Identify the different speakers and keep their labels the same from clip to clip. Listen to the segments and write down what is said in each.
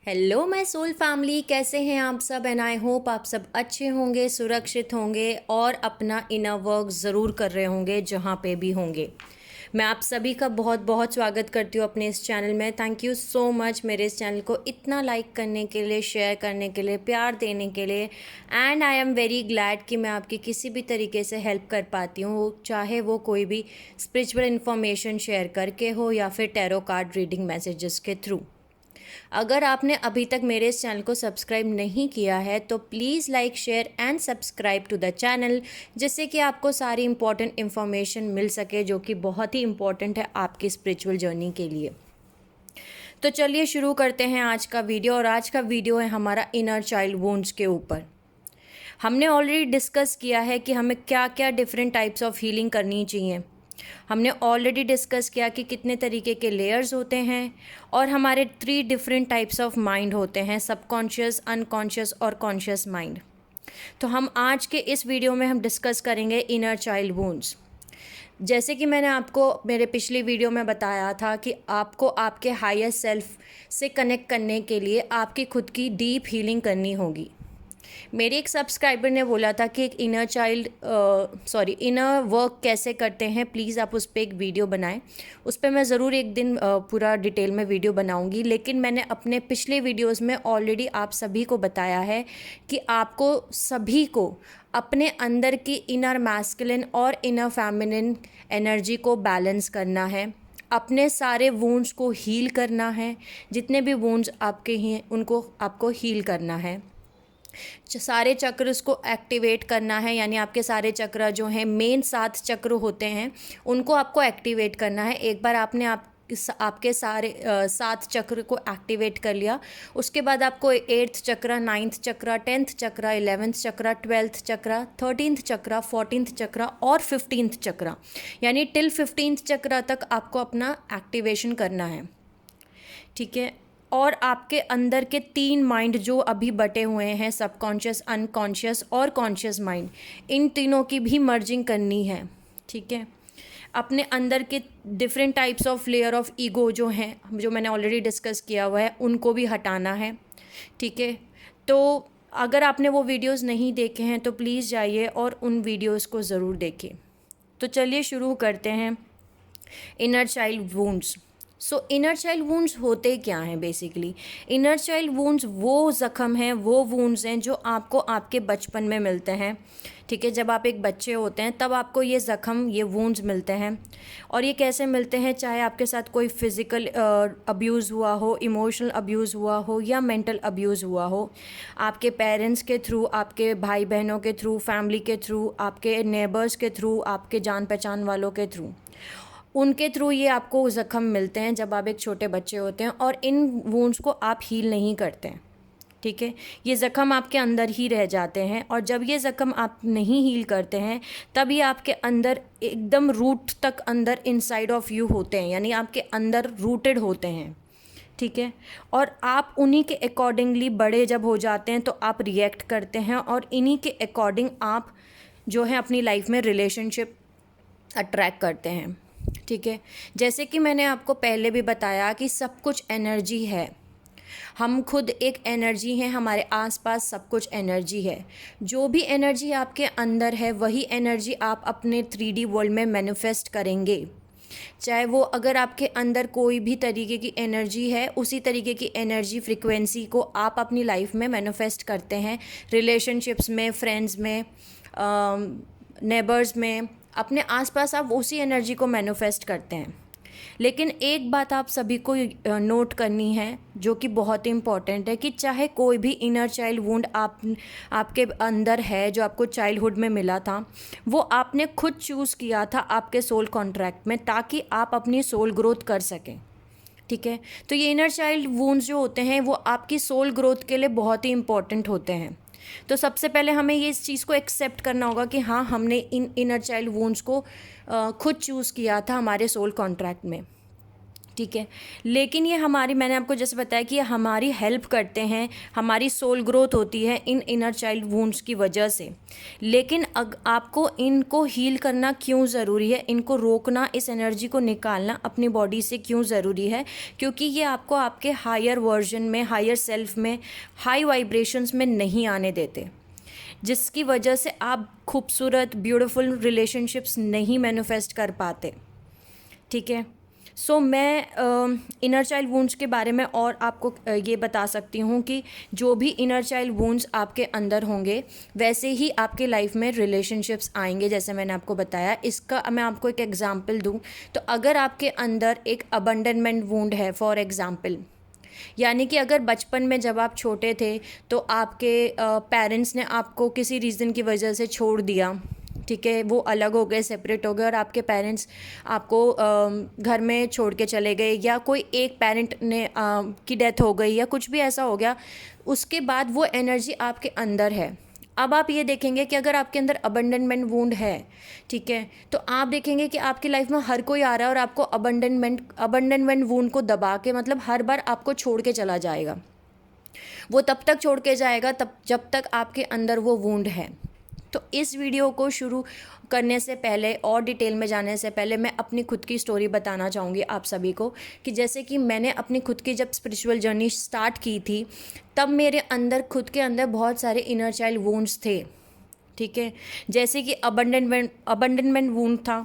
Speaker 1: Hello my soul family, कैसे हैं आप सब। एंड आई होप आप सब अच्छे होंगे, सुरक्षित होंगे और अपना इनर वर्क ज़रूर कर रहे होंगे जहाँ पे भी होंगे। मैं आप सभी का बहुत बहुत स्वागत करती हूँ अपने इस चैनल में। थैंक यू सो मच मेरे इस चैनल को इतना लाइक करने के लिए, शेयर करने के लिए, प्यार देने के लिए। And I am very glad कि मैं आपकी किसी भी तरीके से हेल्प कर पाती हूँ, चाहे वो कोई भी स्पिरिचुअल इन्फॉर्मेशन शेयर करके हो या फिर टैरो कार्ड रीडिंग मैसेजेस के थ्रू। अगर आपने अभी तक मेरे इस चैनल को सब्सक्राइब नहीं किया है तो please like, share and subscribe to the channel, जिससे कि आपको सारी इंपॉर्टेंट इन्फॉर्मेशन मिल सके जो कि बहुत ही इंपॉर्टेंट है आपकी स्पिरिचुअल जर्नी के लिए। तो चलिए शुरू करते हैं आज का वीडियो। और आज का वीडियो है हमारा इनर चाइल्ड वुंड्स के ऊपर। हमने ऑलरेडी डिस्कस किया है कि हमें क्या क्या डिफरेंट टाइप्स ऑफ हीलिंग करनी चाहिए। हमने ऑलरेडी डिस्कस किया कि कितने तरीके के लेयर्स होते हैं और हमारे 3 डिफरेंट टाइप्स ऑफ माइंड होते हैं, सबकॉन्शियस, अनकॉन्शियस और कॉन्शियस माइंड। तो हम आज के इस वीडियो में हम डिस्कस करेंगे इनर चाइल्ड वुंड्स। जैसे कि मैंने आपको मेरे पिछले वीडियो में बताया था कि आपको आपके हायर सेल्फ से कनेक्ट करने के लिए आपकी खुद की डीप हीलिंग करनी होगी। मेरे एक सब्सक्राइबर ने बोला था कि एक इनर वर्क कैसे करते हैं, प्लीज़ आप उस पर एक वीडियो बनाएं। उस पर मैं ज़रूर एक दिन पूरा डिटेल में वीडियो बनाऊंगी। लेकिन मैंने अपने पिछले वीडियोस में ऑलरेडी आप सभी को बताया है कि आपको सभी को अपने अंदर की इनर मैस्कुलिन और इनर फेमिनिन एनर्जी को बैलेंस करना है, अपने सारे वुंड्स को हील करना है। जितने भी वुंड्स आपके हैं उनको आपको हील करना है। सारे चक्र को एक्टिवेट करना है, यानी आपके सारे चक्र जो हैं, मेन 7 चक्र होते हैं, उनको आपको एक्टिवेट करना है। एक बार आपने आपके सारे 7 चक्र को एक्टिवेट कर लिया, उसके बाद आपको 8th चक्र, 9th चक्र, 10th चक्र, 11th चक्र, 12th चक्र, 13th चक्र, 14th चक्र और 15th चक्र, यानी टिल 15th चक्र तक आपको अपना एक्टिवेशन करना है। ठीक है। और आपके अंदर के 3 माइंड जो अभी बटे हुए हैं, सबकॉन्शियस, अनकॉन्शियस और कॉन्शियस माइंड, इन तीनों की भी मर्जिंग करनी है। ठीक है। अपने अंदर के different types of layer of ego जो हैं, जो मैंने ऑलरेडी डिस्कस किया हुआ है, उनको भी हटाना है। ठीक है। तो अगर आपने वो वीडियोस नहीं देखे हैं तो प्लीज़ जाइए और उन वीडियोस को ज़रूर देखें। तो चलिए शुरू करते हैं इनर चाइल्ड वुंड्स। सो इनर चाइल्ड वुंड्स होते क्या हैं बेसिकली। इनर चाइल्ड वुंड्स वो ज़ख़म हैं, वो वुंड्स हैं जो आपको आपके बचपन में मिलते हैं। ठीक है। जब आप एक बच्चे होते हैं तब आपको ये ज़ख़म, ये वुंड्स मिलते हैं। और ये कैसे मिलते हैं, चाहे आपके साथ कोई फिज़िकल अब्यूज़ हुआ हो, इमोशनल अब्यूज़ हुआ हो या मेंटल अब्यूज़ हुआ हो, आपके पेरेंट्स के थ्रू, आपके भाई बहनों के थ्रू, फैमिली के थ्रू, आपके नेबर्स के थ्रू, आपके जान पहचान वालों के थ्रू, उनके थ्रू ये आपको ज़ख़म मिलते हैं जब आप एक छोटे बच्चे होते हैं। और इन वुंड्स को आप हील नहीं करते हैं। ठीक है। ये ज़ख़म आपके अंदर ही रह जाते हैं और जब ये ज़ख़म आप नहीं हील करते हैं तब ये आपके अंदर एकदम रूट तक अंदर इनसाइड ऑफ यू होते हैं, यानी आपके अंदर रूटेड होते हैं। ठीक है। और आप उन्हीं के अकॉर्डिंगली बड़े जब हो जाते हैं तो आप रिएक्ट करते हैं और इन्हीं के अकॉर्डिंग आप जो है अपनी लाइफ में रिलेशनशिप अट्रैक्ट करते हैं। ठीक है। जैसे कि मैंने आपको पहले भी बताया कि सब कुछ एनर्जी है, हम खुद एक एनर्जी हैं, हमारे आसपास सब कुछ एनर्जी है। जो भी एनर्जी आपके अंदर है वही एनर्जी आप अपने 3D वर्ल्ड में मैनिफेस्ट करेंगे। चाहे वो अगर आपके अंदर कोई भी तरीके की एनर्जी है, उसी तरीके की एनर्जी फ्रिक्वेंसी को आप अपनी लाइफ में मैनिफेस्ट करते हैं, रिलेशनशिप्स में, फ्रेंड्स में, नेबर्स में, अपने आसपास आप उसी एनर्जी को मैनिफेस्ट करते हैं। लेकिन एक बात आप सभी को नोट करनी है जो कि बहुत ही इम्पॉर्टेंट है, कि चाहे कोई भी इनर चाइल्ड वुंड आपके अंदर है जो आपको चाइल्डहुड में मिला था, वो आपने खुद चूज़ किया था आपके सोल कॉन्ट्रैक्ट में, ताकि आप अपनी सोल ग्रोथ कर सकें। ठीक है। तो ये इनर चाइल्ड वुंड्स जो होते हैं वो आपकी सोल ग्रोथ के लिए बहुत ही इम्पॉर्टेंट होते हैं। तो सबसे पहले हमें ये इस चीज़ को एक्सेप्ट करना होगा कि हाँ, हमने इन इनर चाइल्ड वुंड्स को खुद चूज़ किया था हमारे सोल कॉन्ट्रैक्ट में। ठीक है। लेकिन ये हमारी, मैंने आपको जैसे बताया कि ये हमारी हेल्प करते हैं, हमारी सोल ग्रोथ होती है इन इनर चाइल्ड वुंड्स की वजह से। लेकिन आपको इनको हील करना क्यों ज़रूरी है, इनको रोकना, इस एनर्जी को निकालना अपनी बॉडी से क्यों ज़रूरी है? क्योंकि ये आपको आपके हायर वर्जन में, हायर सेल्फ में, हाई वाइब्रेशंस में नहीं आने देते, जिसकी वजह से आप खूबसूरत ब्यूटीफुल रिलेशनशिप्स नहीं मैनिफेस्ट कर पाते। ठीक है। सो मैं इनर चाइल्ड वुंड्स के बारे में और आपको ये बता सकती हूँ कि जो भी इनर चाइल्ड वुंड्स आपके अंदर होंगे वैसे ही आपके लाइफ में रिलेशनशिप्स आएंगे, जैसे मैंने आपको बताया। इसका मैं आपको एक एग्जांपल दूँ तो अगर आपके अंदर एक अबंडनमेंट वुंड है फॉर एग्जांपल, यानी कि अगर बचपन में जब आप छोटे थे तो आपके पेरेंट्स ने आपको किसी रीज़न की वजह से छोड़ दिया, ठीक है, वो अलग हो गए, सेपरेट हो गए, और आपके पेरेंट्स आपको घर में छोड़ के चले गए, या कोई एक पेरेंट ने की डेथ हो गई, या कुछ भी ऐसा हो गया, उसके बाद वो एनर्जी आपके अंदर है। अब आप ये देखेंगे कि अगर आपके अंदर अबंडनमेंट वुंड है, ठीक है, तो आप देखेंगे कि आपकी लाइफ में हर कोई आ रहा है और आपको अबंडनमेंट वुंड को दबा के, मतलब हर बार आपको छोड़ के चला जाएगा। वो तब तक छोड़ के जाएगा तब जब तक आपके अंदर वो वुंड है। तो इस वीडियो को शुरू करने से पहले और डिटेल में जाने से पहले मैं अपनी खुद की स्टोरी बताना चाहूँगी आप सभी को, कि जैसे कि मैंने अपनी खुद की जब स्पिरिचुअल जर्नी स्टार्ट की थी तब मेरे अंदर, खुद के अंदर बहुत सारे इनर चाइल्ड वुंड्स थे। ठीक है, जैसे कि अबंडनमेंट वुंड था,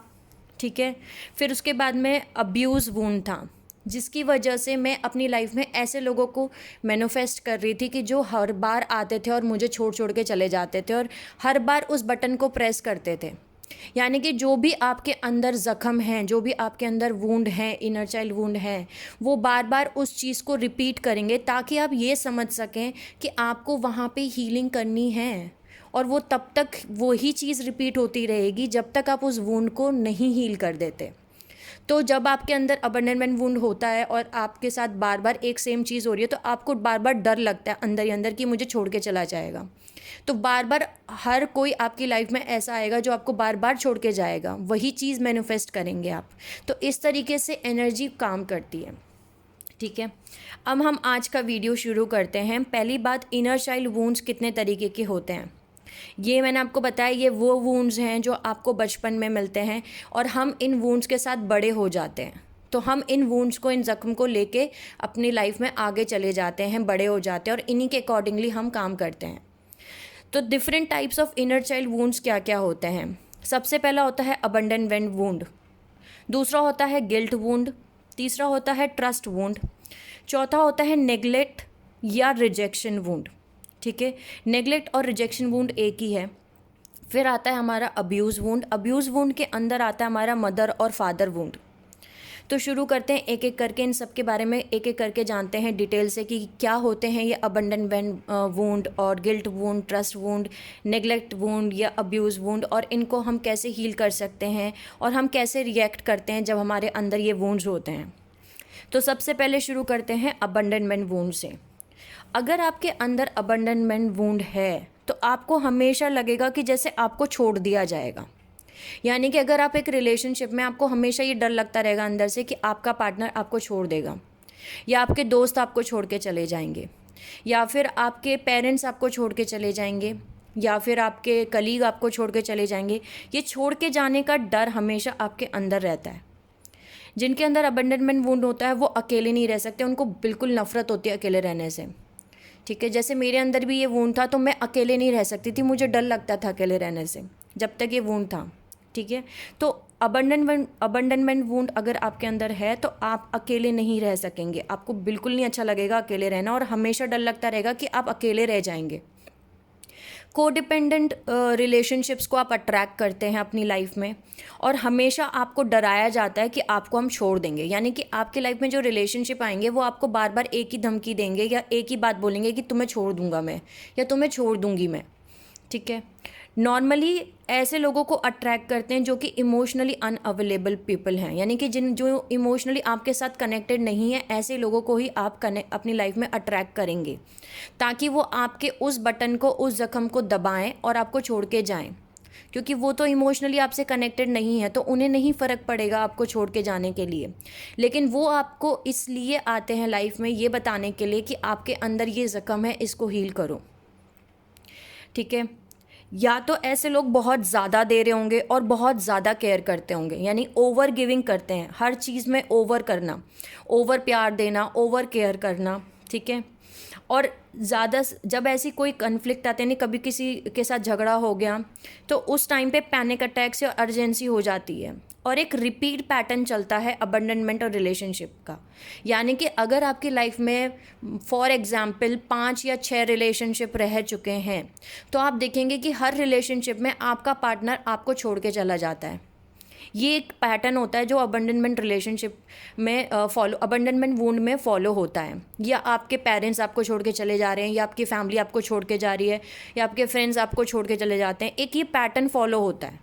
Speaker 1: ठीक है, फिर उसके बाद में अब्यूज़ वुंड था, जिसकी वजह से मैं अपनी लाइफ में ऐसे लोगों को मैनिफेस्ट कर रही थी कि जो हर बार आते थे और मुझे छोड़ के चले जाते थे और हर बार उस बटन को प्रेस करते थे। यानी कि जो भी आपके अंदर ज़ख्म हैं, जो भी आपके अंदर वुंड हैं, इनर चाइल्ड वुंड हैं, वो बार बार उस चीज़ को रिपीट करेंगे ताकि आप ये समझ सकें कि आपको वहाँ पे हीलिंग करनी है। और वो तब तक वही चीज़ रिपीट होती रहेगी जब तक आप उस वुंड को नहीं हील कर देते। तो जब आपके अंदर अबंडनमेंट वुंड होता है और आपके साथ बार बार एक सेम चीज़ हो रही है तो आपको बार बार डर लगता है अंदर ही अंदर कि मुझे छोड़ के चला जाएगा। तो बार बार हर कोई आपकी लाइफ में ऐसा आएगा जो आपको बार बार छोड़ के जाएगा, वही चीज़ मैनिफेस्ट करेंगे आप। तो इस तरीके से एनर्जी काम करती है। ठीक है, अब हम आज का वीडियो शुरू करते हैं। पहली बात, इनर चाइल्ड वुंड्स कितने तरीके के होते हैं ये मैंने आपको बताया। ये वो वुंड्स हैं जो आपको बचपन में मिलते हैं और हम इन वुंड्स के साथ बड़े हो जाते हैं। तो हम इन वुंड्स को, इन ज़ख्म को लेके अपनी लाइफ में आगे चले जाते हैं, बड़े हो जाते हैं और इन्हीं के अकॉर्डिंगली हम काम करते हैं। तो different types of inner child wounds क्या क्या होते हैं? सबसे पहला होता है अबंडनमेंट वुंड, दूसरा होता है गिल्ट वुंड, तीसरा होता है ट्रस्ट वुंड, चौथा होता है नेग्लेक्ट या रिजेक्शन वुंड। ठीक है, नेग्लेक्ट और रिजेक्शन वुंड एक ही है। फिर आता है हमारा अब्यूज़ वुंड। अब्यूज़ वुंड के अंदर आता है हमारा मदर और फादर वुंड। तो शुरू करते हैं एक एक करके, इन सब के बारे में एक एक करके जानते हैं डिटेल से कि क्या होते हैं ये अबंडनमेंट वुंड और guilt wound, trust wound, neglect wound या अब्यूज़ वुंड, और इनको हम कैसे हील कर सकते हैं और हम कैसे रिएक्ट करते हैं जब हमारे अंदर ये वुंड्स होते हैं। तो सबसे पहले शुरू करते हैं अबंडनमेंट वुंड से। अगर आपके अंदर अबंडनमेंट वुंड है तो आपको हमेशा लगेगा कि जैसे आपको छोड़ दिया जाएगा। यानी कि अगर आप एक रिलेशनशिप में, आपको हमेशा ये डर लगता रहेगा अंदर से कि आपका पार्टनर आपको छोड़ देगा, या आपके दोस्त आपको छोड़ के चले जाएंगे, या फिर आपके पेरेंट्स आपको छोड़ के चले जाएंगे, या फिर आपके कलीग आपको छोड़ के चले जाएंगे। ये छोड़ के जाने का डर हमेशा आपके अंदर रहता है। जिनके अंदर अबंडनमेंट वुंड होता है वो अकेले नहीं रह सकते, उनको बिल्कुल नफरत होती है अकेले रहने से। ठीक है, जैसे मेरे अंदर भी ये वुंड था तो मैं अकेले नहीं रह सकती थी, मुझे डर लगता था अकेले रहने से जब तक ये वुंड था। ठीक है, तो अबंडनमेंट वुंड अगर आपके अंदर है तो आप अकेले नहीं रह सकेंगे, आपको बिल्कुल नहीं अच्छा लगेगा अकेले रहना और हमेशा डर लगता रहेगा कि आप अकेले रह जाएंगे। कोडिपेंडेंट रिलेशनशिप्स को आप अट्रैक्ट करते हैं अपनी लाइफ में और हमेशा आपको डराया जाता है कि आपको हम छोड़ देंगे। यानी कि आपकी लाइफ में जो रिलेशनशिप आएंगे वो आपको बार बार एक ही धमकी देंगे या एक ही बात बोलेंगे कि तुम्हें छोड़ दूंगा मैं, या तुम्हें छोड़ दूंगी मैं। ठीक है, नॉर्मली ऐसे लोगों को अट्रैक्ट करते हैं जो कि इमोशनली अनअवेलेबल पीपल हैं, यानी कि जो इमोशनली आपके साथ कनेक्टेड नहीं है, ऐसे लोगों को ही आप अपनी लाइफ में अट्रैक्ट करेंगे ताकि वो आपके उस बटन को, उस ज़ख्म को दबाएं और आपको छोड़ के जाएं। क्योंकि वो तो इमोशनली आपसे कनेक्टेड नहीं है, तो उन्हें नहीं फ़र्क पड़ेगा आपको छोड़ के जाने के लिए। लेकिन वो आपको इसलिए आते हैं लाइफ में ये बताने के लिए कि आपके अंदर ये ज़ख्म है, इसको हील करो। ठीक है। या तो ऐसे लोग बहुत ज़्यादा दे रहे होंगे और बहुत ज़्यादा केयर करते होंगे, यानी ओवर गिविंग करते हैं, हर चीज़ में ओवर करना, ओवर प्यार देना, ओवर केयर करना। ठीक है। और ज़्यादा जब ऐसी कोई कन्फ्लिक्ट आते नहीं, कभी किसी के साथ झगड़ा हो गया तो उस टाइम पे पैनिक अटैक्स या अर्जेंसी हो जाती है, और एक रिपीट पैटर्न चलता है अबंडनमेंट और रिलेशनशिप का। यानी कि अगर आपकी लाइफ में फॉर एग्जांपल 5 या 6 रिलेशनशिप रह चुके हैं, तो आप देखेंगे कि हर रिलेशनशिप में आपका पार्टनर आपको छोड़ के चला जाता है। ये एक पैटर्न होता है जो अबंडनमेंट रिलेशनशिप में अबंडनमेंट वुंड में फॉलो होता है। या आपके पेरेंट्स आपको छोड़ के चले जा रहे हैं, या आपकी फैमिली आपको छोड़ के जा रही है, या आपके फ्रेंड्स आपको छोड़ के चले जाते हैं, एक ये पैटर्न फॉलो होता है।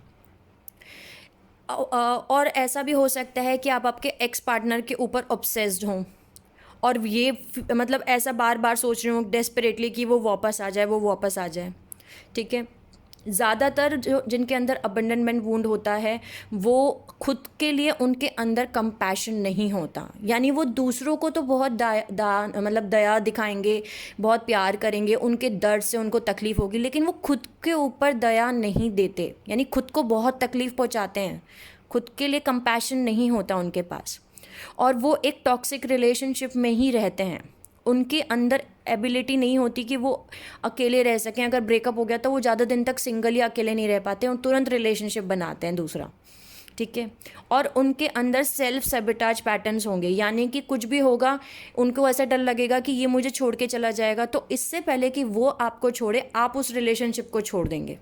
Speaker 1: और ऐसा भी हो सकता है कि आप आपके एक्स पार्टनर के ऊपर ऑब्सेस्ड हों, और ये मतलब ऐसा बार बार सोच रहे हो डेस्परेटली कि वो वापस आ जाए, वो वापस आ जाए। ठीक है। ज़्यादातर जो जिनके अंदर अबंडनमेंट वुंड होता है, वो खुद के लिए उनके अंदर कंपैशन नहीं होता। यानी वो दूसरों को तो बहुत मतलब दया दिखाएंगे, बहुत प्यार करेंगे, उनके दर्द से उनको तकलीफ़ होगी, लेकिन वो खुद के ऊपर दया नहीं देते, यानी खुद को बहुत तकलीफ़ पहुंचाते हैं, खुद के लिए कंपैशन नहीं होता उनके पास, और वो एक टॉक्सिक रिलेशनशिप में ही रहते हैं। उनके अंदर एबिलिटी नहीं होती कि वो अकेले रह सकें। अगर ब्रेकअप हो गया तो वो ज़्यादा दिन तक सिंगल या अकेले नहीं रह पाते और तुरंत रिलेशनशिप बनाते हैं दूसरा। ठीक है। और उनके अंदर सेल्फ सैबोटेज पैटर्न्स होंगे, यानी कि कुछ भी होगा उनको ऐसा डर लगेगा कि ये मुझे छोड़ के चला जाएगा, तो इससे पहले कि वो आपको छोड़े आप उस रिलेशनशिप को छोड़ देंगे।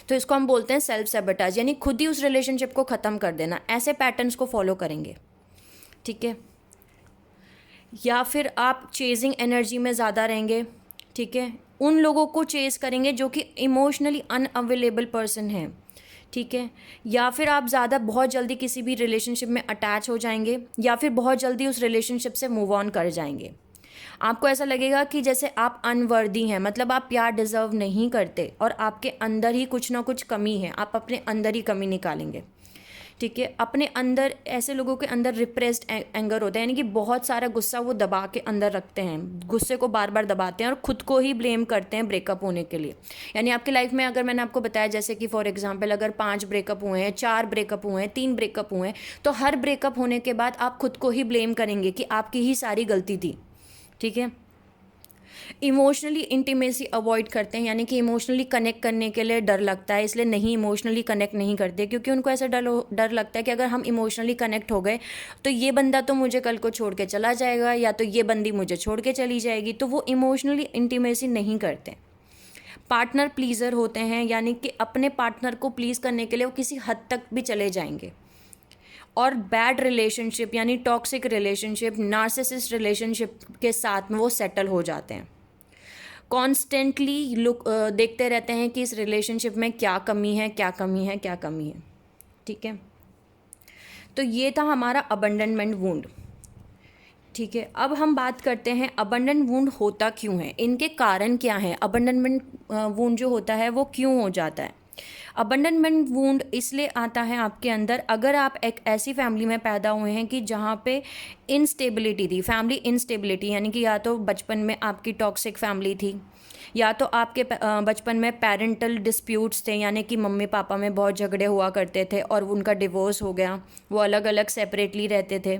Speaker 1: तो इसको हम बोलते हैं सेल्फ सैबोटेज, यानी खुद ही उस रिलेशनशिप को ख़त्म कर देना। ऐसे पैटर्न्स को फॉलो करेंगे। ठीक है। या फिर आप चेजिंग एनर्जी में ज़्यादा रहेंगे। ठीक है। उन लोगों को चेज़ करेंगे जो कि इमोशनली अनअवेलेबल पर्सन है। ठीक है। या फिर आप ज़्यादा बहुत जल्दी किसी भी रिलेशनशिप में अटैच हो जाएंगे, या फिर बहुत जल्दी उस रिलेशनशिप से मूव ऑन कर जाएंगे। आपको ऐसा लगेगा कि जैसे आप अनवर्दी हैं, मतलब आप प्यार डिज़र्व नहीं करते, और आपके अंदर ही कुछ ना कुछ कमी है, आप अपने अंदर ही कमी निकालेंगे। ठीक है। अपने अंदर ऐसे लोगों के अंदर रिप्रेस्ड एंगर होता है, यानी कि बहुत सारा गुस्सा वो दबा के अंदर रखते हैं, गुस्से को बार बार दबाते हैं और खुद को ही ब्लेम करते हैं ब्रेकअप होने के लिए। यानी आपकी लाइफ में अगर मैंने आपको बताया जैसे कि फॉर एग्जांपल अगर 5 ब्रेकअप हुए हैं, 4 ब्रेकअप हुए हैं, 3 ब्रेकअप हुए हैं, तो हर ब्रेकअप होने के बाद आप खुद को ही ब्लेम करेंगे कि आपकी ही सारी गलती थी। ठीक है। इमोशनली इंटीमेसी अवॉइड करते हैं, यानी कि इमोशनली कनेक्ट करने के लिए डर लगता है, इसलिए नहीं इमोशनली कनेक्ट नहीं करते, क्योंकि उनको ऐसा डर लगता है कि अगर हम इमोशनली कनेक्ट हो गए तो ये बंदा तो मुझे कल को छोड़ के चला जाएगा, या तो ये बंदी मुझे छोड़ के चली जाएगी, तो वो इमोशनली इंटीमेसी नहीं करते। पार्टनर प्लीज़र होते हैं, यानी कि अपने पार्टनर को प्लीज़ करने के लिए वो किसी हद तक भी चले जाएंगे। और बैड रिलेशनशिप यानी टॉक्सिक रिलेशनशिप, नार्सिसिस्ट रिलेशनशिप के साथ में वो सेटल हो जाते हैं। कॉन्स्टेंटली देखते रहते हैं कि इस रिलेशनशिप में क्या कमी है, क्या कमी है, क्या कमी है। ठीक है। तो ये था हमारा अबंडनमेंट वुंड। ठीक है। अब हम बात करते हैं अबंडन वुंड होता क्यों है, इनके कारण क्या हैं, अबंडनमेंट वुंड जो होता है वो क्यों हो जाता है। अबंडनमेंट वुंड इसलिए आता है आपके अंदर अगर आप एक ऐसी फैमिली में पैदा हुए हैं कि जहाँ पे इंस्टेबिलिटी थी, फैमिली इंस्टेबिलिटी, यानी कि या तो बचपन में आपकी टॉक्सिक फैमिली थी, या तो आपके बचपन में पेरेंटल डिस्प्यूट्स थे, यानी कि मम्मी पापा में बहुत झगड़े हुआ करते थे और उनका डिवोर्स हो गया, वो अलग अलग सेपरेटली रहते थे,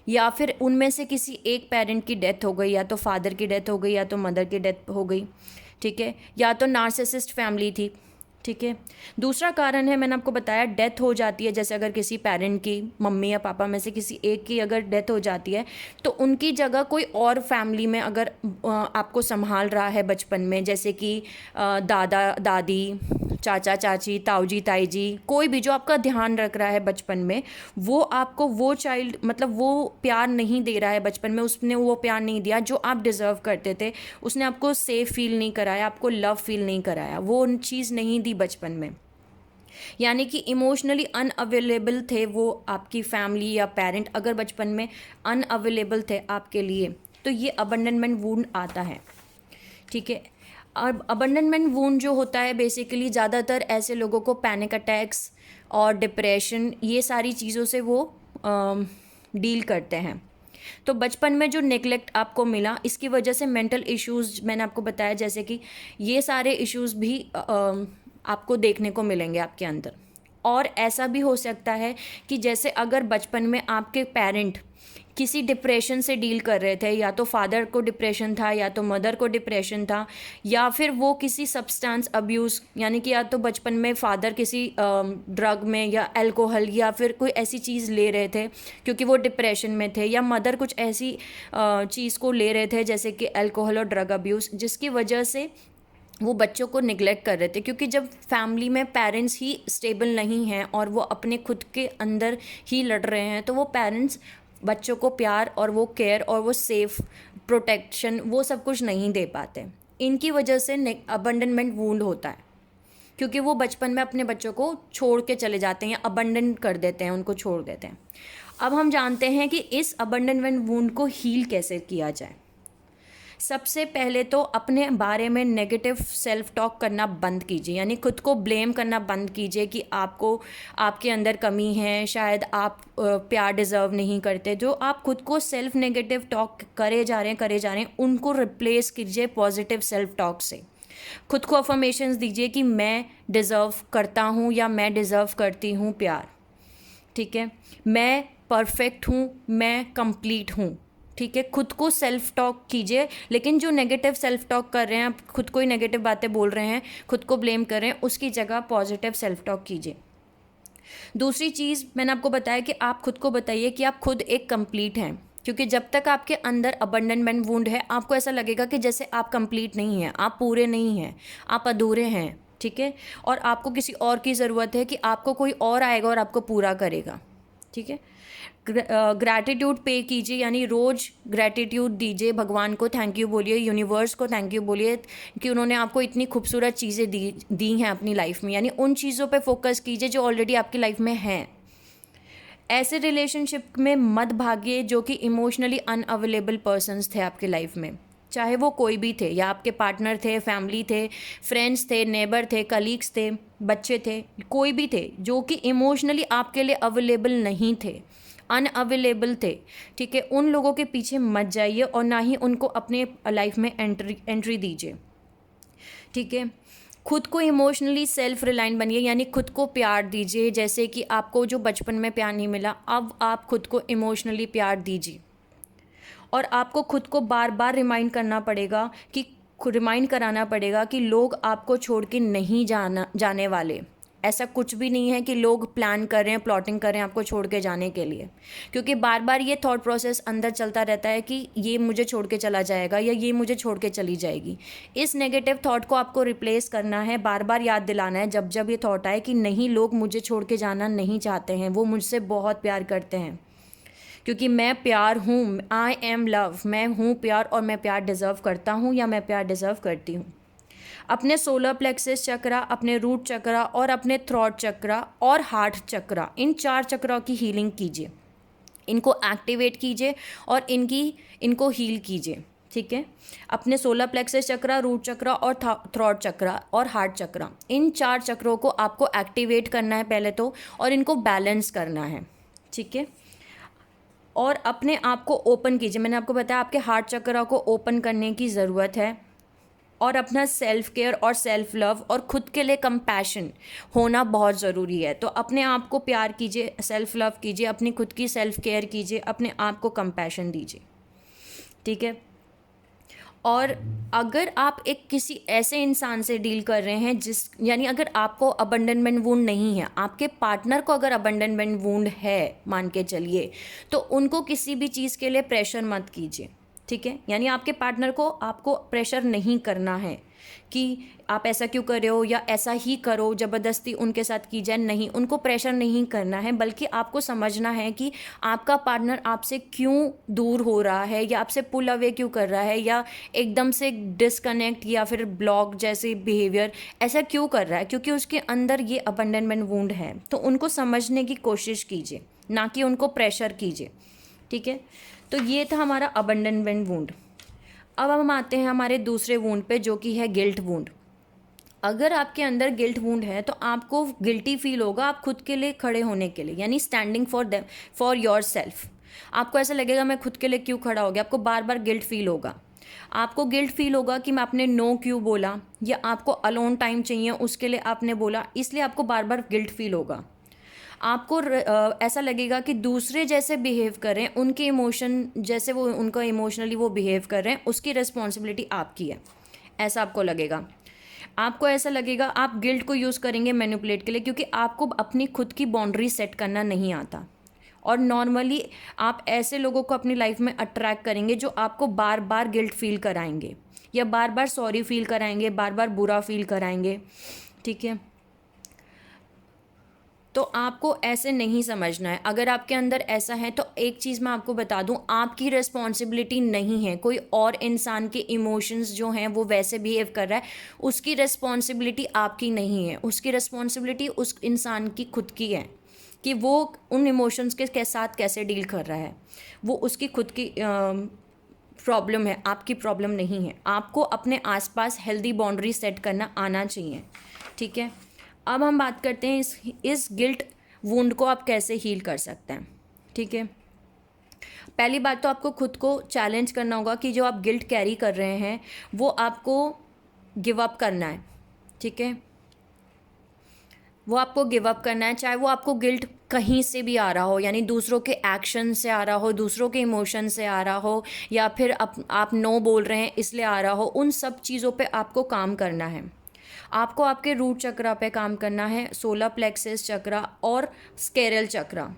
Speaker 1: या फिर उनमें से किसी एक पेरेंट की डेथ हो गई, या तो फादर की डेथ हो गई या तो मदर की डेथ हो गई। ठीक है। या तो नार्सिसिस्ट फैमिली थी। ठीक है। दूसरा कारण है, मैंने आपको बताया, डेथ हो जाती है, जैसे अगर किसी पेरेंट की, मम्मी या पापा में से किसी एक की अगर डेथ हो जाती है तो उनकी जगह कोई और फैमिली में अगर आपको संभाल रहा है बचपन में, जैसे कि दादा दादी, चाचा चाची, ताऊ जी ताई जी, कोई भी जो आपका ध्यान रख रहा है बचपन में, वो आपको वो चाइल्ड मतलब वो प्यार नहीं दे रहा है बचपन में, उसने वो प्यार नहीं दिया जो आप डिज़र्व करते थे, उसने आपको सेफ फील नहीं कराया, आपको लव फील नहीं कराया, वो चीज़ नहीं दी बचपन में, यानी कि इमोशनली अनअवेलेबल थे वो आपकी फैमिली या पेरेंट, अगर बचपन में अनअवेलेबल थे आपके लिए, तो ये अबंडनमेंट वुंड आता है। ठीक है। अब अबंडनमेंट वूंड जो होता है बेसिकली ज़्यादातर ऐसे लोगों को पैनिक अटैक्स और डिप्रेशन, ये सारी चीज़ों से वो डील करते हैं। तो बचपन में जो नेगलेक्ट आपको मिला, इसकी वजह से मेंटल इश्यूज़ मैंने आपको बताया, जैसे कि ये सारे इश्यूज़ भी आपको देखने को मिलेंगे आपके अंदर। और ऐसा भी हो सकता है कि जैसे अगर बचपन में आपके पेरेंट किसी डिप्रेशन से डील कर रहे थे, या तो फादर को डिप्रेशन था या तो मदर को डिप्रेशन था, या फिर वो किसी सब्सटेंस अब्यूज़, यानी कि या तो बचपन में फादर किसी ड्रग में या अल्कोहल या फिर कोई ऐसी चीज़ ले रहे थे क्योंकि वो डिप्रेशन में थे, या मदर कुछ ऐसी चीज़ को ले रहे थे जैसे कि अल्कोहल और ड्रग अब्यूज़, जिसकी वजह से वो बच्चों को निगलेक्ट कर रहे थे। क्योंकि जब फैमिली में पेरेंट्स ही स्टेबल नहीं हैं और वो अपने खुद के अंदर ही लड़ रहे हैं, तो वो पेरेंट्स बच्चों को प्यार और वो केयर और वो सेफ प्रोटेक्शन वो सब कुछ नहीं दे पाते। इनकी वजह से अबंडनमेंट वूंड होता है, क्योंकि वो बचपन में अपने बच्चों को छोड़ के चले जाते हैं या अबंडन कर देते हैं, उनको छोड़ देते हैं। अब हम जानते हैं कि इस अबंडनमेंट वूंड को हील कैसे किया जाए। सबसे पहले तो अपने बारे में नेगेटिव सेल्फ टॉक करना बंद कीजिए, यानी खुद को ब्लेम करना बंद कीजिए कि आपको आपके अंदर कमी है, शायद आप प्यार डिज़र्व नहीं करते। जो आप खुद को सेल्फ नेगेटिव टॉक करे जा रहे हैं उनको रिप्लेस कीजिए पॉजिटिव सेल्फ टॉक से। खुद को अफर्मेशंस दीजिए कि मैं डिज़र्व करता हूँ या मैं डिज़र्व करती हूँ प्यार, ठीक है, मैं परफेक्ट हूँ, मैं कंप्लीट हूँ, ठीक है। खुद को सेल्फ टॉक कीजिए, लेकिन जो नेगेटिव सेल्फ टॉक कर रहे हैं, आप खुद को ही नेगेटिव बातें बोल रहे हैं, खुद को ब्लेम कर रहे हैं, उसकी जगह पॉजिटिव सेल्फ टॉक कीजिए। दूसरी चीज़ मैंने आपको बताया कि आप खुद को बताइए कि आप खुद एक कंप्लीट हैं, क्योंकि जब तक आपके अंदर अबंडनमेंट वुंड है, आपको ऐसा लगेगा कि जैसे आप कंप्लीट नहीं हैं, आप पूरे नहीं हैं, आप अधूरे हैं, ठीक है, और आपको किसी और की ज़रूरत है कि आपको कोई और आएगा और आपको पूरा करेगा, ठीक है। ग्रैटिट्यूड पे कीजिए, यानी रोज़ ग्रैटिट्यूड दीजिए, भगवान को थैंक यू बोलिए, यूनिवर्स को थैंक यू बोलिए कि उन्होंने आपको इतनी खूबसूरत चीज़ें दी हैं अपनी लाइफ में, यानी उन चीज़ों पे फोकस कीजिए जो ऑलरेडी आपकी लाइफ में हैं। ऐसे रिलेशनशिप में मत भागिए जो कि इमोशनली अनअवेलेबल पर्सन्स थे आपकी लाइफ में, चाहे वो कोई भी थे, या आपके पार्टनर थे, फैमिली थे, फ्रेंड्स थे, नेबर थे, कलीग्स थे, बच्चे थे, कोई भी थे जो कि इमोशनली आपके लिए अवेलेबल नहीं थे, अनअवेलेबल थे, ठीक है। उन लोगों के पीछे मत जाइए और ना ही उनको अपने लाइफ में एंट्री दीजिए, ठीक है। खुद को इमोशनली सेल्फ रिलायंट बनिए, यानी खुद को प्यार दीजिए, जैसे कि आपको जो बचपन में प्यार नहीं मिला, अब आप खुद को इमोशनली प्यार दीजिए। और आपको खुद को बार बार रिमाइंड कराना पड़ेगा कि लोग आपको छोड़ के नहीं जाने वाले। ऐसा कुछ भी नहीं है कि लोग प्लान कर रहे हैं, प्लॉटिंग कर रहे हैं आपको छोड़ के जाने के लिए, क्योंकि बार बार ये थॉट प्रोसेस अंदर चलता रहता है कि ये मुझे छोड़ के चला जाएगा या ये मुझे छोड़ के चली जाएगी। इस नेगेटिव थॉट को आपको रिप्लेस करना है, बार बार याद दिलाना है जब जब ये थॉट आए कि नहीं, लोग मुझे छोड़ के जाना नहीं चाहते हैं, वो मुझसे बहुत प्यार करते हैं, क्योंकि मैं प्यार हूँ, आई एम लव, मैं हूँ प्यार और मैं प्यार डिज़र्व करता हूँ या मैं प्यार डिज़र्व करती हूँ। अपने सोलर प्लेक्सस चक्रा, अपने रूट चक्रा और अपने थ्रोट चक्रा और हार्ट चक्रा, इन 4 चक्रों की हीलिंग कीजिए, इनको एक्टिवेट कीजिए और इनको हील कीजिए, ठीक है। अपने सोलर प्लेक्सस चक्रा, रूट चक्रा और थ्रोट चक्रा और हार्ट चक्रा, इन 4 चक्रों को आपको एक्टिवेट करना है पहले तो, और इनको बैलेंस करना है, ठीक है। और अपने आप को ओपन कीजिए, मैंने आपको बताया आपके हार्ट चक्रा को ओपन करने की ज़रूरत है। और अपना सेल्फ केयर और सेल्फ लव और खुद के लिए कंपैशन होना बहुत ज़रूरी है। तो अपने आप को प्यार कीजिए, सेल्फ लव कीजिए, अपनी खुद की सेल्फ केयर कीजिए, अपने आप को कंपैशन दीजिए, ठीक है। और अगर आप एक किसी ऐसे इंसान से डील कर रहे हैं यानी अगर आपको अबंडनमेंट वुंड नहीं है, आपके पार्टनर को अगर अबंडनमेंट वुंड है मान के चलिए, तो उनको किसी भी चीज़ के लिए प्रेशर मत कीजिए, ठीक है। यानी आपके पार्टनर को आपको प्रेशर नहीं करना है कि आप ऐसा क्यों कर रहे हो या ऐसा ही करो, ज़बरदस्ती उनके साथ की जाए, नहीं, उनको प्रेशर नहीं करना है, बल्कि आपको समझना है कि आपका पार्टनर आपसे क्यों दूर हो रहा है या आपसे पुल अवे क्यों कर रहा है या एकदम से डिस्कनेक्ट या फिर ब्लॉक जैसे बिहेवियर ऐसा क्यों कर रहा है, क्योंकि उसके अंदर ये अबंडनमेंट वुंड है। तो उनको समझने की कोशिश कीजिए, ना कि उनको प्रेशर कीजिए, ठीक है। तो ये था हमारा अबंडनमेंट वुंड। अब हम आते हैं हमारे दूसरे वुंड पे, जो कि है गिल्ट वुंड। अगर आपके अंदर गिल्ट वुंड है तो आपको गिल्टी फील होगा आप खुद के लिए खड़े होने के लिए, यानी standing for them, for your self. आपको ऐसा लगेगा मैं खुद के लिए क्यों खड़ा हो गया, आपको बार बार गिल्ट फील होगा। आपको गिल्ट फील होगा कि मैं आपने नो क्यों बोला, या आपको अलोन टाइम चाहिए उसके लिए आपने बोला, इसलिए आपको बार बार गिल्ट फील होगा। आपको ऐसा लगेगा कि दूसरे जैसे बिहेव करें, उनके इमोशन जैसे वो उनका इमोशनली वो बिहेव कर रहे हैं, उसकी रिस्पॉन्सिबिलिटी आपकी है, ऐसा आपको लगेगा। आपको ऐसा लगेगा आप गिल्ट को यूज़ करेंगे मैनिपुलेट के लिए, क्योंकि आपको अपनी खुद की बाउंड्री सेट करना नहीं आता। और नॉर्मली आप ऐसे लोगों को अपनी लाइफ में अट्रैक्ट करेंगे जो आपको बार बार गिल्ट फील कराएंगे, या बार बार सॉरी फील कराएंगे, बार बार बुरा फील कराएंगे, ठीक है। तो आपको ऐसे नहीं समझना है। अगर आपके अंदर ऐसा है तो एक चीज़ मैं आपको बता दूं, आपकी रिस्पॉन्सिबिलिटी नहीं है। कोई और इंसान के इमोशंस जो हैं वो वैसे बिहेव कर रहा है, उसकी रिस्पॉन्सिबिलिटी आपकी नहीं है। उसकी रिस्पॉन्सिबिलिटी उस इंसान की खुद की है कि वो उन इमोशंस के साथ कैसे डील कर रहा है। वो उसकी खुद की प्रॉब्लम है, आपकी प्रॉब्लम नहीं है। आपको अपने आसपास हेल्दी बाउंड्री सेट करना आना चाहिए, ठीक है। अब हम बात करते हैं इस गिल्ट वुंड को आप कैसे हील कर सकते हैं, ठीक है। पहली बात तो आपको खुद को चैलेंज करना होगा कि जो आप गिल्ट कैरी कर रहे हैं वो आपको गिव अप करना है, ठीक है। वो आपको गिव अप करना है, चाहे वो आपको गिल्ट कहीं से भी आ रहा हो, यानी दूसरों के एक्शन से आ रहा हो, दूसरों के इमोशन से आ रहा हो, या फिर आप नो बोल रहे हैं इसलिए आ रहा हो। उन सब चीज़ों पे आपको काम करना है। आपको आपके रूट चक्रा पे काम करना है, सोलर प्लेक्सस चक्रा और स्केरल चक्रा।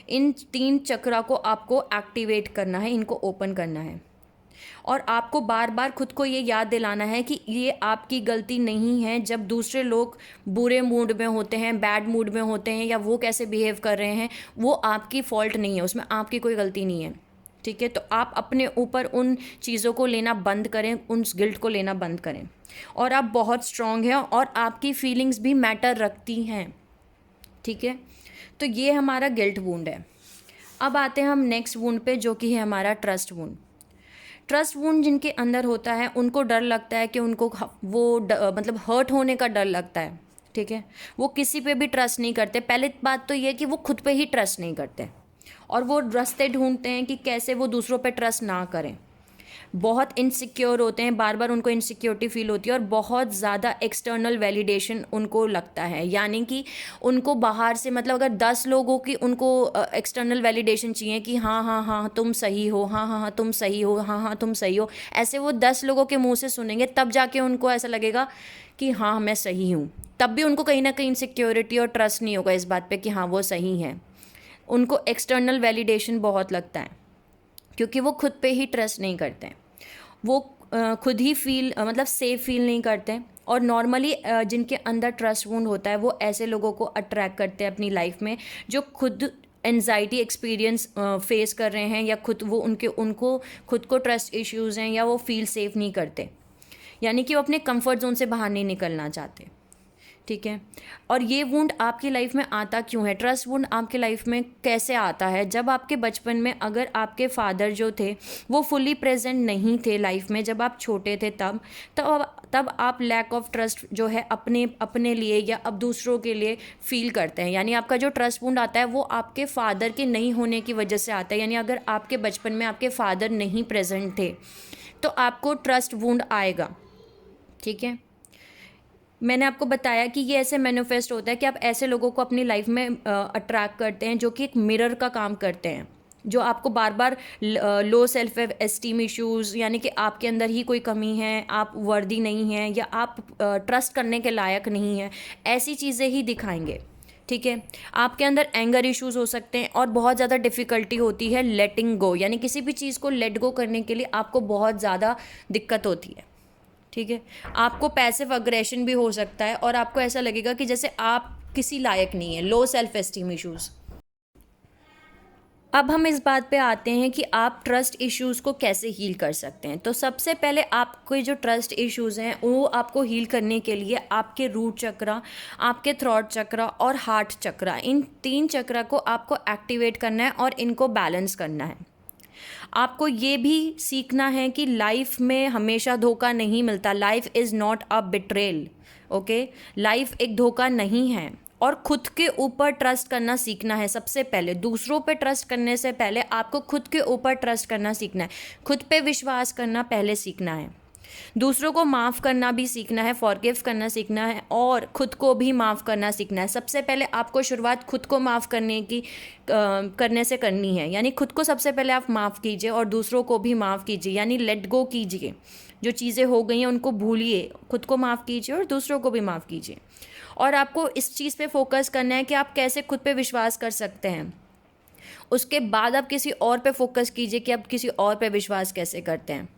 Speaker 1: इन 3 चक्रा को आपको एक्टिवेट करना है, इनको ओपन करना है। और आपको बार बार खुद को ये याद दिलाना है कि ये आपकी गलती नहीं है। जब दूसरे लोग बुरे मूड में होते हैं, बैड मूड में होते हैं, या वो कैसे बिहेव कर रहे हैं, वो आपकी फॉल्ट नहीं है, उसमें आपकी कोई गलती नहीं है, ठीक है। तो आप अपने ऊपर उन चीज़ों को लेना बंद करें, उन गिल्ट को लेना बंद करें। और आप बहुत स्ट्रांग हैं और आपकी फीलिंग्स भी मैटर रखती हैं, ठीक है। तो ये हमारा गिल्ट वुंड है। अब आते हैं हम नेक्स्ट वुंड पे, जो कि है हमारा ट्रस्ट वुंड। ट्रस्ट वुंड जिनके अंदर होता है उनको डर लगता है कि उनको मतलब हर्ट होने का डर लगता है, ठीक है। वो किसी पे भी ट्रस्ट नहीं करते। पहले बात तो ये कि वो खुद पे ही ट्रस्ट नहीं करते, और वो रास्ते ढूंढते हैं कि कैसे वो दूसरों पे ट्रस्ट ना करें। बहुत इनसिक्योर होते हैं, बार बार उनको इनसिक्योरिटी फील होती है, और बहुत ज़्यादा एक्सटर्नल वैलिडेशन उनको लगता है। यानी कि उनको बाहर से, मतलब अगर 10 लोगों की उनको एक्सटर्नल वैलिडेशन चाहिए कि हाँ हाँ हाँ तुम सही हो, हाँ हाँ हाँ तुम सही हो, हाँ हाँ तुम सही हो, ऐसे वो 10 लोगों के मुंह से सुनेंगे, तब जाके उनको ऐसा लगेगा कि हाँ मैं सही हूँ। तब भी उनको कहीं ना कहीं इनसिक्योरिटी और ट्रस्ट नहीं होगा इस बात पे कि हाँ वो सही है। उनको एक्सटर्नल वैलिडेशन बहुत लगता है, क्योंकि वो खुद पे ही ट्रस्ट नहीं करते हैं। वो खुद ही मतलब सेफ फील नहीं करते। और नॉर्मली जिनके अंदर ट्रस्ट वुंड होता है वो ऐसे लोगों को अट्रैक्ट करते हैं अपनी लाइफ में जो खुद एनजाइटी एक्सपीरियंस फेस कर रहे हैं, या उनको खुद को ट्रस्ट इश्यूज़ हैं, या वो फील सेफ नहीं करते, यानी कि वो अपने कंफर्ट जोन से बाहर नहीं निकलना चाहते, ठीक है। और ये वुंड आपकी लाइफ में आता क्यों है? ट्रस्ट वुंड आपकी लाइफ में कैसे आता है? जब आपके बचपन में अगर आपके फादर जो थे वो फुली प्रेजेंट नहीं थे लाइफ में, जब आप छोटे थे, तब आप लैक ऑफ ट्रस्ट जो है अपने लिए या अब दूसरों के लिए फील करते हैं। यानी आपका जो ट्रस्ट वुंड आता है वो आपके फादर के नहीं होने की वजह से आता है। यानी अगर आपके बचपन में आपके फादर नहीं प्रेजेंट थे तो आपको ट्रस्ट वुंड आएगा, ठीक है। मैंने आपको बताया कि ये ऐसे मैनिफेस्ट होता है कि आप ऐसे लोगों को अपनी लाइफ में अट्रैक्ट करते हैं जो कि एक मिरर का काम करते हैं, जो आपको बार बार लो सेल्फ एस्टीम इश्यूज़, यानी कि आपके अंदर ही कोई कमी है, आप वर्दी नहीं हैं, या आप ट्रस्ट करने के लायक नहीं हैं, ऐसी चीज़ें ही दिखाएंगे, ठीक है। आपके अंदर एंगर इश्यूज़ हो सकते हैं, और बहुत ज़्यादा डिफ़िकल्टी होती है लेटिंग गो, यानी किसी भी चीज़ को लेट गो करने के लिए आपको बहुत ज़्यादा दिक्कत होती है, ठीक है। आपको पैसिव अग्रेशन भी हो सकता है, और आपको ऐसा लगेगा कि जैसे आप किसी लायक नहीं है, लो सेल्फ एस्टीम इश्यूज़। अब हम इस बात पे आते हैं कि आप ट्रस्ट इश्यूज़ को कैसे हील कर सकते हैं। तो सबसे पहले आपके जो ट्रस्ट इश्यूज़ हैं वो आपको हील करने के लिए आपके रूट चक्रा, आपके थ्रॉट चक्रा और हार्ट चक्रा, इन 3 चक्रा को आपको एक्टिवेट करना है और इनको बैलेंस करना है। आपको ये भी सीखना है कि लाइफ में हमेशा धोखा नहीं मिलता। Life is not a betrayal, okay. Life एक धोखा नहीं है। और खुद के ऊपर ट्रस्ट करना सीखना है सबसे पहले। दूसरों पे ट्रस्ट करने से पहले आपको खुद के ऊपर ट्रस्ट करना सीखना है। खुद पे विश्वास करना पहले सीखना है। दूसरों को माफ़ करना भी सीखना है, फॉरगिव करना सीखना है, और खुद को भी माफ़ करना सीखना है। सबसे पहले आपको शुरुआत खुद को माफ़ करने से करनी है। यानी खुद को सबसे पहले आप माफ़ कीजिए और दूसरों को भी माफ़ कीजिए, यानी लेट गो कीजिए। जो चीज़ें हो गई हैं उनको भूलिए, खुद को माफ़ कीजिए और दूसरों को भी माफ़ कीजिए। और आपको इस चीज़ पे फोकस करना है कि आप कैसे खुद पे विश्वास कर सकते हैं। उसके बाद आप किसी और पे फोकस कीजिए कि आप किसी और पे विश्वास कैसे करते हैं।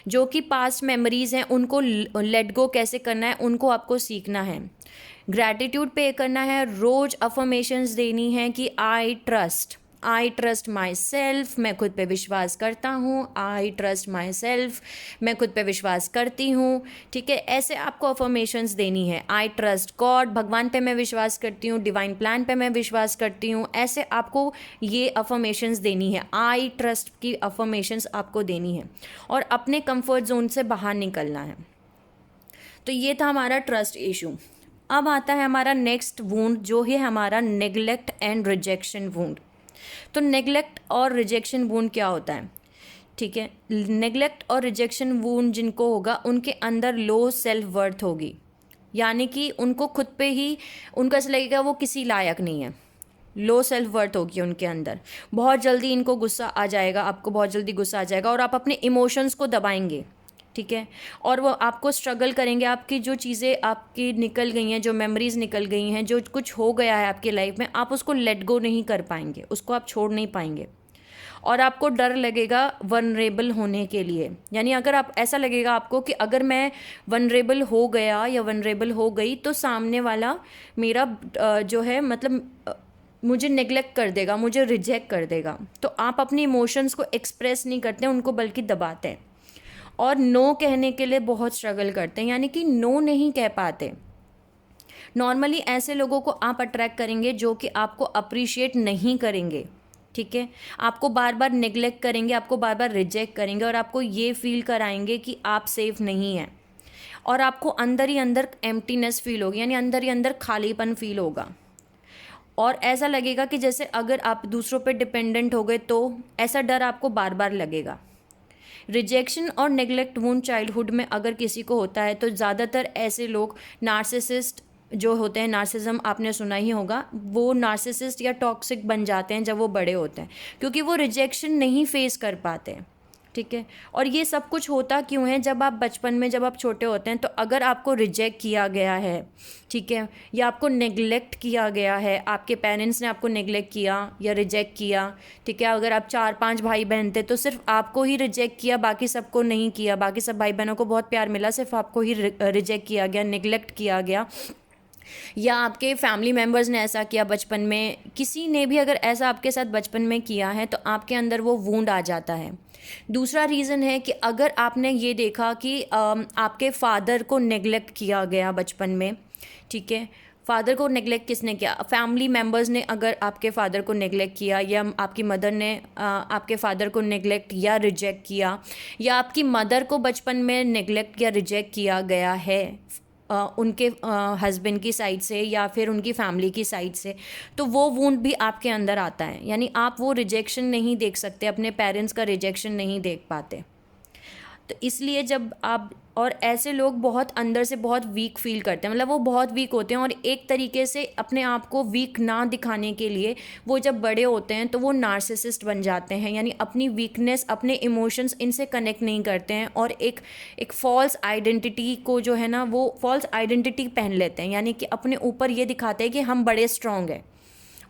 Speaker 1: जो कि पास्ट मेमोरीज़ हैं उनको लेट गो कैसे करना है, उनको आपको सीखना है। ग्रैटिट्यूड पे करना है, रोज़ अफर्मेशंस देनी है कि आई ट्रस्ट माई सेल्फ, मैं खुद पे विश्वास करता हूँ। आई ट्रस्ट माई सेल्फ, मैं खुद पे विश्वास करती हूँ। ठीक है, ऐसे आपको अफर्मेशंस देनी है। आई ट्रस्ट गॉड, भगवान पे मैं विश्वास करती हूँ। डिवाइन प्लान पे मैं विश्वास करती हूँ। ऐसे आपको ये अफर्मेशंस देनी है। आई ट्रस्ट की अफर्मेशंस आपको देनी है और अपने कंफर्ट जोन से बाहर निकलना है। तो ये था हमारा ट्रस्ट इशू। अब आता है हमारा नेक्स्ट वूंड, जो है हमारा नेग्लेक्ट एंड रिजेक्शन वूंड। तो नेग्लेक्ट और रिजेक्शन वूंड क्या होता है? ठीक है, नेग्लेक्ट और रिजेक्शन वूंड जिनको होगा उनके अंदर लो सेल्फ वर्थ होगी। यानी कि उनको खुद पे ही उनको ऐसा लगेगा वो किसी लायक नहीं है। लो सेल्फ वर्थ होगी उनके अंदर। बहुत जल्दी इनको गुस्सा आ जाएगा, आपको बहुत जल्दी गुस्सा आ जाएगा और आप अपने इमोशंस को दबाएंगे। ठीक है, और वो आपको स्ट्रगल करेंगे। आपकी जो चीज़ें आपकी निकल गई हैं, जो मेमोरीज़ निकल गई हैं, जो कुछ हो गया है आपकी लाइफ में, आप उसको लेट गो नहीं कर पाएंगे, उसको आप छोड़ नहीं पाएंगे। और आपको डर लगेगा वनरेबल होने के लिए। यानी अगर आप ऐसा लगेगा आपको कि अगर मैं वनरेबल हो गया या वनरेबल हो गई तो सामने वाला मेरा जो है मतलब मुझे नेग्लेक्ट कर देगा, मुझे रिजेक्ट कर देगा। तो आप अपनी इमोशंस को एक्सप्रेस नहीं करते, उनको बल्कि दबाते हैं और नो कहने के लिए बहुत स्ट्रगल करते हैं, यानी कि नो नहीं कह पाते। नॉर्मली ऐसे लोगों को आप अट्रैक्ट करेंगे जो कि आपको अप्रिशिएट नहीं करेंगे। ठीक है, आपको बार बार नेग्लेक्ट करेंगे, आपको बार बार रिजेक्ट करेंगे और आपको ये फील कराएंगे कि आप सेफ नहीं हैं। और आपको अंदर ही अंदर एम्प्टीनेस फील होगी, यानी अंदर ही अंदर खालीपन फील होगा। और ऐसा लगेगा कि जैसे अगर आप दूसरों पे डिपेंडेंट हो गए, तो ऐसा डर आपको बार बार लगेगा। रिजेक्शन और नेग्लेक्ट वुंड चाइल्डहुड में अगर किसी को होता है तो ज़्यादातर ऐसे लोग नार्सिसिस्ट जो होते हैं, नार्सिज्म आपने सुना ही होगा, वो नार्सिसिस्ट या टॉक्सिक बन जाते हैं जब वो बड़े होते हैं, क्योंकि वो रिजेक्शन नहीं फेस कर पाते हैं। ठीक है, और ये सब कुछ होता क्यों है? जब आप बचपन में, जब आप छोटे होते हैं, तो अगर आपको रिजेक्ट किया गया है, ठीक है, या आपको नेग्लेक्ट किया गया है, आपके पेरेंट्स ने आपको नेग्लेक्ट किया या रिजेक्ट किया, ठीक है, अगर आप 4-5 भाई बहन थे तो सिर्फ आपको ही रिजेक्ट किया, बाकी सबको नहीं किया, बाकी सब भाई बहनों को बहुत प्यार मिला, सिर्फ आपको ही रिजेक्ट किया गया, नेग्लेक्ट किया गया, या आपके फैमिली मेम्बर्स ने ऐसा किया बचपन में, किसी ने भी अगर ऐसा आपके साथ बचपन में किया है तो आपके अंदर वो वूंड आ जाता है। दूसरा रीज़न है कि अगर आपने ये देखा कि आपके फादर को नेग्लेक्ट किया गया बचपन में, ठीक है, फादर को नेग्लेक्ट किसने किया? फैमिली मेम्बर्स ने अगर आपके फादर को नेग्लेक्ट किया, या आपकी मदर ने आपके फादर को नेग्लेक्ट या रिजेक्ट किया, या आपकी मदर को बचपन में नेग्लेक्ट या रिजेक्ट किया गया है उनके हस्बैंड की साइड से या फिर उनकी फैमिली की साइड से, तो वो वूंड भी आपके अंदर आता है। यानी आप वो रिजेक्शन नहीं देख सकते, अपने पेरेंट्स का रिजेक्शन नहीं देख पाते। तो इसलिए जब आप, और ऐसे लोग बहुत अंदर से बहुत वीक फील करते हैं, मतलब वो बहुत वीक होते हैं और एक तरीके से अपने आप को वीक ना दिखाने के लिए वो जब बड़े होते हैं तो वो नार्सिसिस्ट बन जाते हैं। यानी अपनी वीकनेस, अपने इमोशंस इनसे कनेक्ट नहीं करते हैं और एक फॉल्स आइडेंटिटी को जो है ना, वो फॉल्स आइडेंटिटी पहन लेते हैं। यानी कि अपने ऊपर ये दिखाते हैं कि हम बड़े स्ट्रॉन्ग हैं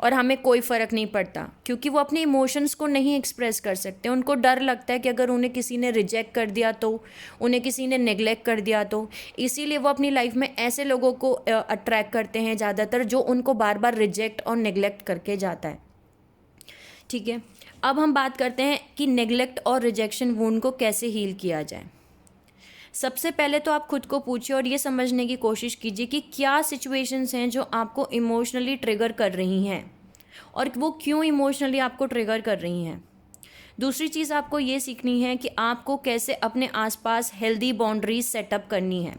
Speaker 1: और हमें कोई फ़र्क नहीं पड़ता, क्योंकि वो अपने इमोशंस को नहीं एक्सप्रेस कर सकते। उनको डर लगता है कि अगर उन्हें किसी ने रिजेक्ट कर दिया तो, उन्हें किसी ने नेग्लेक्ट कर दिया तो, इसीलिए वो अपनी लाइफ में ऐसे लोगों को अट्रैक्ट करते हैं ज़्यादातर जो उनको बार बार रिजेक्ट और नेग्लेक्ट करके जाता है। ठीक है, अब हम बात करते हैं कि नेग्लेक्ट और रिजेक्शन वुंड को कैसे हील किया जाए। सबसे पहले तो आप खुद को पूछिए और ये समझने की कोशिश कीजिए कि क्या सिचुएशंस हैं जो आपको इमोशनली ट्रिगर कर रही हैं और वो क्यों इमोशनली आपको ट्रिगर कर रही हैं। दूसरी चीज़ आपको ये सीखनी है कि आपको कैसे अपने आसपास हेल्दी बाउंड्रीज सेटअप करनी है,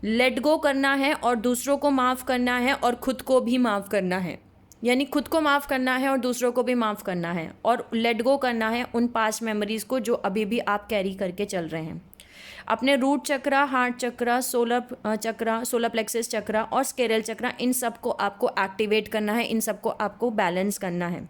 Speaker 1: लेट गो करना है और दूसरों को माफ़ करना है और ख़ुद को भी माफ़ करना है। यानी खुद को माफ़ करना है और दूसरों को भी माफ़ करना है, और लेट गो करना है उन पास्ट मेमोरीज़ को जो अभी भी आप कैरी करके चल रहे हैं। अपने रूट चक्रा, हार्ट चक्रा, सोलर प्लेक्सस चक्रा और स्केरल चक्रा, इन सब को आपको एक्टिवेट करना है, इन सब को आपको बैलेंस करना है।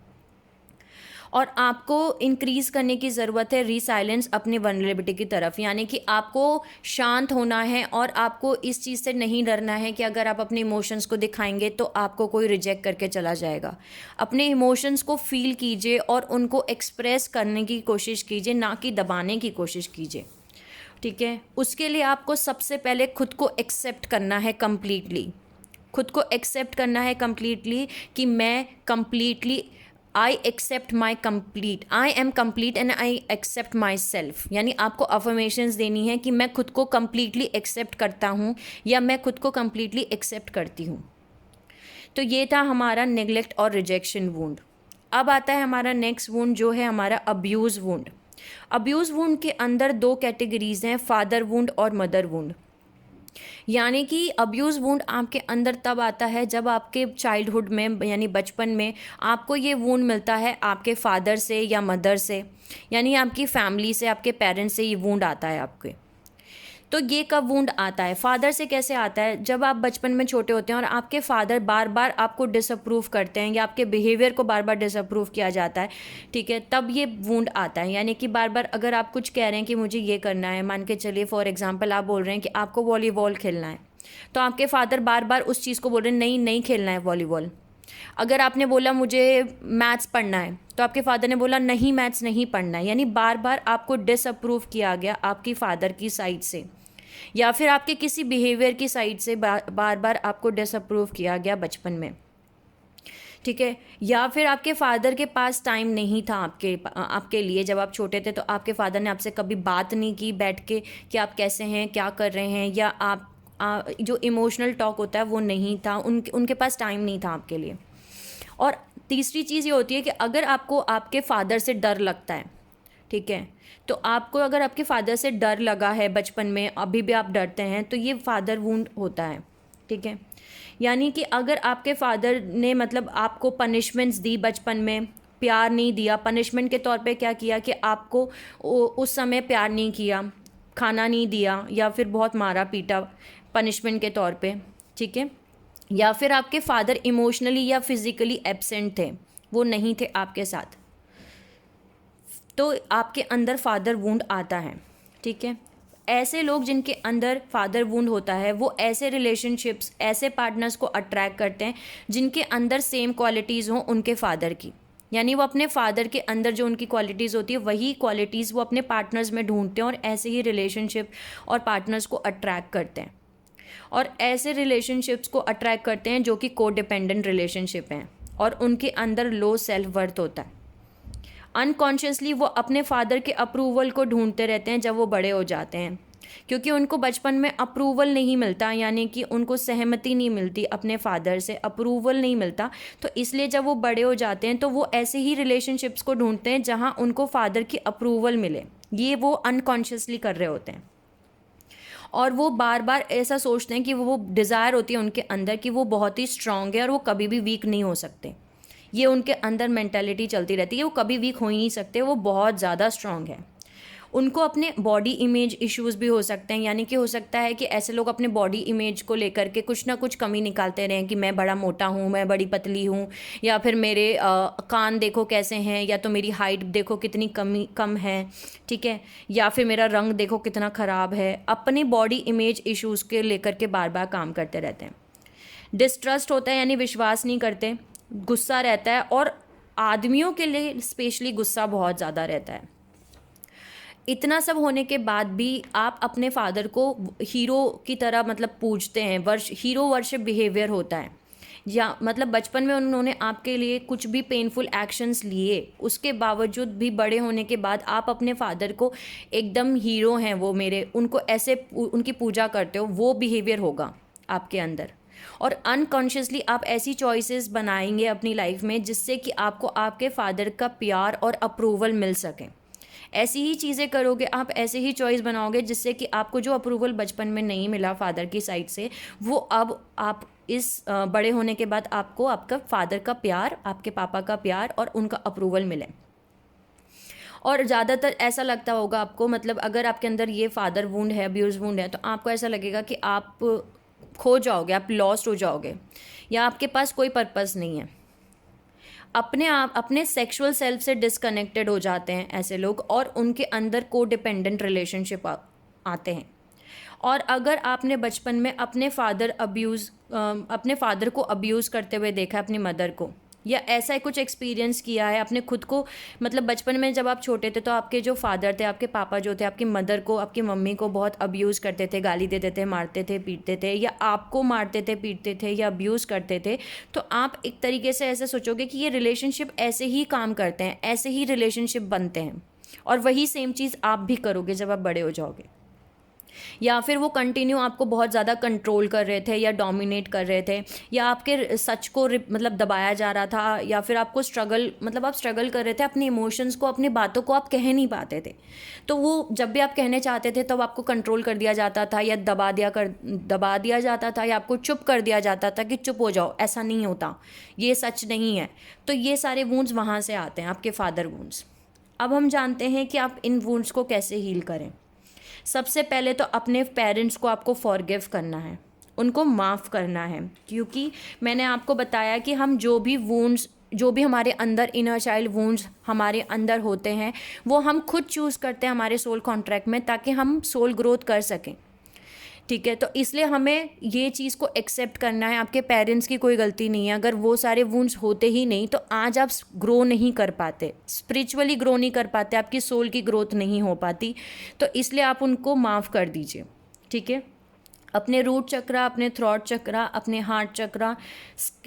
Speaker 1: और आपको इंक्रीज़ करने की ज़रूरत है रीसाइलेंस अपनी वनरेबिलिटी की तरफ, यानी कि आपको शांत होना है और आपको इस चीज़ से नहीं डरना है कि अगर आप अपने इमोशंस को दिखाएंगे तो आपको कोई रिजेक्ट करके चला जाएगा। अपने इमोशंस को फील कीजिए और उनको एक्सप्रेस करने की कोशिश कीजिए, ना कि दबाने की कोशिश कीजिए, ठीक है। उसके लिए आपको सबसे पहले खुद को एक्सेप्ट करना है कम्प्लीटली, खुद को एक्सेप्ट करना है कम्प्लीटली कि मैं completely I accept my complete, I am complete and I accept myself. यानी आपको अफर्मेशंस देनी है कि मैं खुद को कम्प्लीटली एक्सेप्ट करता हूँ या मैं खुद को कम्प्लीटली एक्सेप्ट करती हूँ। तो ये था हमारा नेग्लेक्ट और रिजेक्शन वुंड। अब आता है हमारा नेक्स्ट वुंड जो है हमारा अब्यूज़ वुंड। अब्यूज़ वुंड के अंदर दो कैटेगरीज हैं, फादर वुंड और मदर वुंड। यानी कि अब्यूज़ वुंड आपके अंदर तब आता है जब आपके चाइल्डहुड में यानी बचपन में आपको ये वुंड मिलता है आपके फादर से या मदर से, यानी आपकी फैमिली से, आपके पेरेंट्स से ये वुंड आता है आपके। तो ये कब वुंड आता है, फादर से कैसे आता है, जब आप बचपन में छोटे होते हैं और आपके फादर बार बार आपको डिसअप्रूव करते हैं या आपके बिहेवियर को बार बार डिसअप्रूव किया जाता है, ठीक है, तब ये वुंड आता है। यानी कि बार बार अगर आप कुछ कह रहे हैं कि मुझे ये करना है, मान के चलिए फॉर एग्जांपल आप बोल रहे हैं कि आपको वॉलीबॉल खेलना है, तो आपके फादर बार बार उस चीज़ को बोल रहे हैं नहीं नहीं खेलना है वॉलीबॉल। अगर आपने बोला मुझे मैथ्स पढ़ना है, तो आपके फादर ने बोला नहीं मैथ्स नहीं पढ़ना है। यानी बार बार आपको डिसअप्रूव किया गया आपकी फादर की साइड से, या फिर आपके किसी बिहेवियर की साइड से बार बार आपको डिसअप्रूव किया गया बचपन में, ठीक है। या फिर आपके फादर के पास टाइम नहीं था आपके लिए, जब आप छोटे थे तो आपके फादर ने आपसे कभी बात नहीं की बैठ के कि आप कैसे हैं, क्या कर रहे हैं, या आप जो इमोशनल टॉक होता है वो नहीं था, उनके पास टाइम नहीं था आपके लिए। और तीसरी चीज़ ये होती है कि अगर आपको आपके फादर से डर लगता है, ठीक है, तो आपको अगर आपके फादर से डर लगा है बचपन में, अभी भी आप डरते हैं, तो ये फादर वुंड होता है, ठीक है। यानी कि अगर आपके फादर ने मतलब आपको पनिशमेंट्स दी बचपन में, प्यार नहीं दिया, पनिशमेंट के तौर पे क्या किया कि आपको उस समय प्यार नहीं किया, खाना नहीं दिया, या फिर बहुत मारा पीटा पनिशमेंट के तौर पे, ठीक है। या फिर आपके फादर इमोशनली या फिज़िकली एब्सेंट थे, वो नहीं थे आपके साथ, तो आपके अंदर फादर वुंड आता है, ठीक है। ऐसे लोग जिनके अंदर फादर वुंड होता है वो ऐसे रिलेशनशिप्स, ऐसे पार्टनर्स को अट्रैक्ट करते हैं जिनके अंदर सेम क्वालिटीज़ हों उनके फादर की। यानी वो अपने फादर के अंदर जो उनकी क्वालिटीज़ होती है वही क्वालिटीज़ वो अपने पार्टनर्स में ढूंढते हैं और ऐसे ही रिलेशनशिप और पार्टनर्स को अट्रैक्ट करते हैं। और ऐसे रिलेशनशिप्स को अट्रैक्ट करते हैं जो कि कोडिपेंडेंट रिलेशनशिप हैं और उनके अंदर लो सेल्फ वर्थ होता है। अनकॉन्शियसली वो अपने फादर के अप्रूवल को ढूंढते रहते हैं जब वो बड़े हो जाते हैं, क्योंकि उनको बचपन में अप्रूवल नहीं मिलता, यानी कि उनको सहमति नहीं मिलती, अपने फादर से अप्रूवल नहीं मिलता, तो इसलिए जब वो बड़े हो जाते हैं तो वो ऐसे ही रिलेशनशिप्स को ढूंढते हैं जहाँ उनको फादर की अप्रूवल मिले। ये वो अनकॉन्शियसली कर रहे होते हैं और वो बार बार ऐसा सोचते हैं कि वो डिज़ायर होती है उनके अंदर कि वो बहुत ही स्ट्रांग है और वो कभी भी वीक नहीं हो सकते। ये उनके अंदर मेंटालिटी चलती रहती है, वो कभी वीक हो ही नहीं सकते, वो बहुत ज़्यादा स्ट्रांग है। उनको अपने बॉडी इमेज इश्यूज़ भी हो सकते हैं, यानी कि हो सकता है कि ऐसे लोग अपने बॉडी इमेज को लेकर के कुछ ना कुछ कमी निकालते रहें कि मैं बड़ा मोटा हूँ, मैं बड़ी पतली हूँ, या फिर मेरे कान देखो कैसे हैं, या तो मेरी हाइट देखो कितनी कम है, ठीक है, या फिर मेरा रंग देखो कितना ख़राब है। अपनी बॉडी इमेज इश्यूज़ के लेकर के बार बार काम करते रहते हैं। डिस्ट्रस्ट होता है, यानी विश्वास नहीं करते, गुस्सा रहता है, और आदमियों के लिए स्पेशली गुस्सा बहुत ज़्यादा रहता है। इतना सब होने के बाद भी आप अपने फादर को हीरो की तरह मतलब पूजते हैं, हीरो वर्शिप बिहेवियर होता है, या मतलब बचपन में उन्होंने आपके लिए कुछ भी पेनफुल एक्शंस लिए, उसके बावजूद भी बड़े होने के बाद आप अपने फादर को एकदम हीरो हैं वो मेरे, उनको ऐसे उनकी पूजा करते हो, वो बिहेवियर होगा आपके अंदर। और अनकॉन्शियसली आप ऐसी चॉइसेस बनाएंगे अपनी लाइफ में जिससे कि आपको आपके फादर का प्यार और अप्रूवल मिल सके। ऐसी ही चीज़ें करोगे आप, ऐसे ही चॉइस बनाओगे जिससे कि आपको जो अप्रूवल बचपन में नहीं मिला फादर की साइड से, वो अब आप इस बड़े होने के बाद आपको आपका फादर का प्यार, आपके पापा का प्यार और उनका अप्रूवल मिले। और ज़्यादातर ऐसा लगता होगा आपको, मतलब अगर आपके अंदर ये फादर वुंड है, अब्यूज़ वुंड है, तो आपको ऐसा लगेगा कि आप खो जाओगे, आप लॉस्ट हो जाओगे, या आपके पास कोई पर्पस नहीं है। अपने आप अपने सेक्सुअल सेल्फ से डिस्कनेक्टेड हो जाते हैं ऐसे लोग, और उनके अंदर को डिपेंडेंट रिलेशनशिप आते हैं। और अगर आपने बचपन में अपने फादर को अब्यूज़ करते हुए देखा है, अपनी मदर को, या ऐसा कुछ एक्सपीरियंस किया है अपने खुद को, मतलब बचपन में जब आप छोटे थे तो आपके जो फादर थे, आपके पापा जो थे, आपकी मदर को, आपकी मम्मी को बहुत अब्यूज़ करते थे, गाली देते थे, मारते थे, पीटते थे, या आपको मारते थे, पीटते थे, या अब्यूज़ करते थे, तो आप एक तरीके से ऐसे सोचोगे कि ये रिलेशनशिप ऐसे ही काम करते हैं, ऐसे ही रिलेशनशिप बनते हैं, और वही सेम चीज़ आप भी करोगे जब आप बड़े हो जाओगे। या फिर वो कंटिन्यू आपको बहुत ज़्यादा कंट्रोल कर रहे थे या डोमिनेट कर रहे थे, या आपके सच को मतलब दबाया जा रहा था, या फिर आपको आप स्ट्रगल कर रहे थे अपने इमोशंस को, अपनी बातों को आप कह नहीं पाते थे, तो वो जब भी आप कहने चाहते थे तब आपको कंट्रोल कर दिया जाता था, या दबा दिया जाता था, या आपको चुप कर दिया जाता था कि चुप हो जाओ, ऐसा नहीं होता, ये सच नहीं है। तो ये सारे वुंड्स वहाँ से आते हैं, आपके फादर वुंड्स। अब हम जानते हैं कि आप इन वुंड्स को कैसे हील करें। सबसे पहले तो अपने पेरेंट्स को आपको फॉरगिव करना है, उनको माफ़ करना है, क्योंकि मैंने आपको बताया कि हम जो भी हमारे अंदर इनर चाइल्ड वुंड्स हमारे अंदर होते हैं, वो हम खुद चूज़ करते हैं हमारे सोल कॉन्ट्रैक्ट में, ताकि हम सोल ग्रोथ कर सकें। ठीक है, तो इसलिए हमें ये चीज़ को एक्सेप्ट करना है, आपके पेरेंट्स की कोई गलती नहीं है। अगर वो सारे वुंड्स होते ही नहीं तो आज आप ग्रो नहीं कर पाते, स्पिरिचुअली ग्रो नहीं कर पाते, आपकी सोल की ग्रोथ नहीं हो पाती, तो इसलिए आप उनको माफ़ कर दीजिए। ठीक है, अपने रूट चक्रा, अपने थ्रॉट चक्रा, अपने हार्ट चक्रा,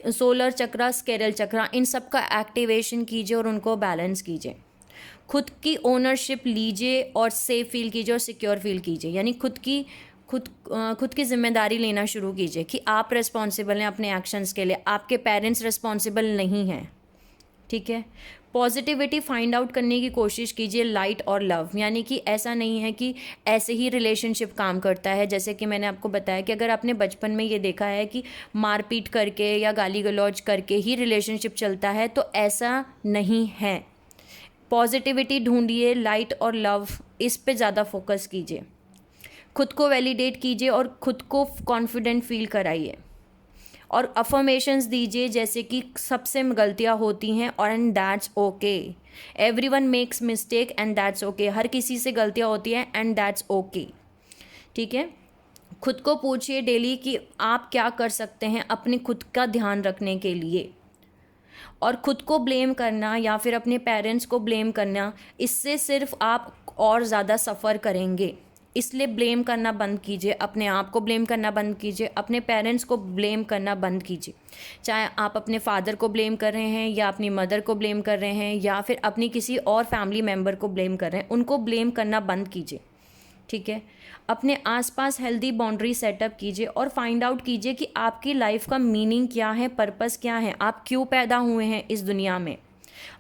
Speaker 1: सोलर चक्रा, स्केरल चक्रा, इन सब का एक्टिवेशन कीजिए और उनको बैलेंस कीजिए। खुद की ओनरशिप लीजिए और सेफ फील कीजिए और सिक्योर फील कीजिए, यानी खुद की जिम्मेदारी लेना शुरू कीजिए कि आप रिस्पॉन्सिबल हैं अपने एक्शंस के लिए, आपके पेरेंट्स रिस्पॉन्सिबल नहीं हैं। ठीक है, पॉजिटिविटी फाइंड आउट करने की कोशिश कीजिए, लाइट और लव, यानी कि ऐसा नहीं है कि ऐसे ही रिलेशनशिप काम करता है। जैसे कि मैंने आपको बताया कि अगर आपने बचपन में ये देखा है कि मारपीट करके या गाली गलौज करके ही रिलेशनशिप चलता है, तो ऐसा नहीं है। पॉजिटिविटी ढूंढिए, लाइट और लव, इस पे ज़्यादा फोकस कीजिए, खुद को वैलिडेट कीजिए और खुद को कॉन्फिडेंट फील कराइए, और अफर्मेशंस दीजिए जैसे कि सबसे गलतियां होती हैं और and that's okay, everyone makes mistake and that's okay, हर किसी से गलतियां होती हैं एंड दैट्स ओके। ठीक है, खुद को पूछिए डेली कि आप क्या कर सकते हैं अपने खुद का ध्यान रखने के लिए, और खुद को ब्लेम करना या फिर अपने पेरेंट्स को ब्लेम करना, इससे सिर्फ आप और ज़्यादा सफ़र करेंगे। इसलिए ब्लेम करना बंद कीजिए, अपने आप को ब्लेम करना बंद कीजिए, अपने पेरेंट्स को ब्लेम करना बंद कीजिए। चाहे आप अपने फादर को ब्लेम कर रहे हैं, या अपनी मदर को ब्लेम कर रहे हैं, या फिर अपनी किसी और फैमिली मेम्बर को ब्लेम कर रहे हैं, उनको ब्लेम करना बंद कीजिए। ठीक है, अपने आसपास हेल्दी बाउंड्री सेटअप कीजिए और फाइंड आउट कीजिए कि आपकी लाइफ का मीनिंग क्या है, पर्पस क्या है, आप क्यों पैदा हुए हैं इस दुनिया में।